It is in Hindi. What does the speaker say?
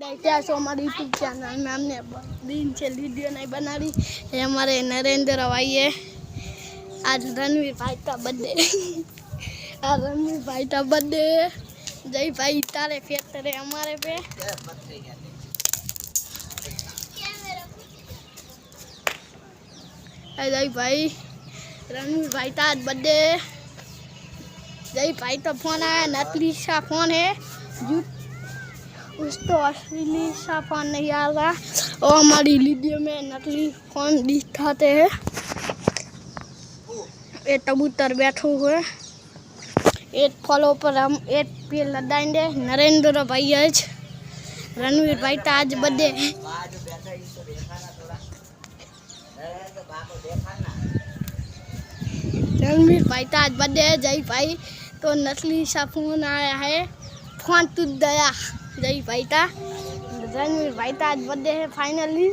क्या सो हमारे यूट्यूब चैनल में हमने दिन से वीडियो नहीं बना रही है। हमारे नरेंद्र भाई है। आज रणवीर भाई का बर्थडे आज रणवीर भाई का बर्थडे। जय भाई तारे फेर तेरे हमारे पे जय भाई रणवीर भाई का आज बर्थडे। जय भाई तो फोन आया नकली सा फोन है उसको असली सा फोन नहीं आ रहा और हमारी वीडियो में नकली फोन दिखाते हैं। ये कबूतर बैठे हुए एक फलों पर हम एक पेड़ लगाएंगे। नरेंद्र भाई आज रणवीर भाई का आज बर्थडे है। रणवीर भाई का आज बर्थडे है। जय भाई तो नकली सा फोन आया है फोन टूट गया। जय भाई का रणवीर भाई का आज बर्थडे है फाइनली।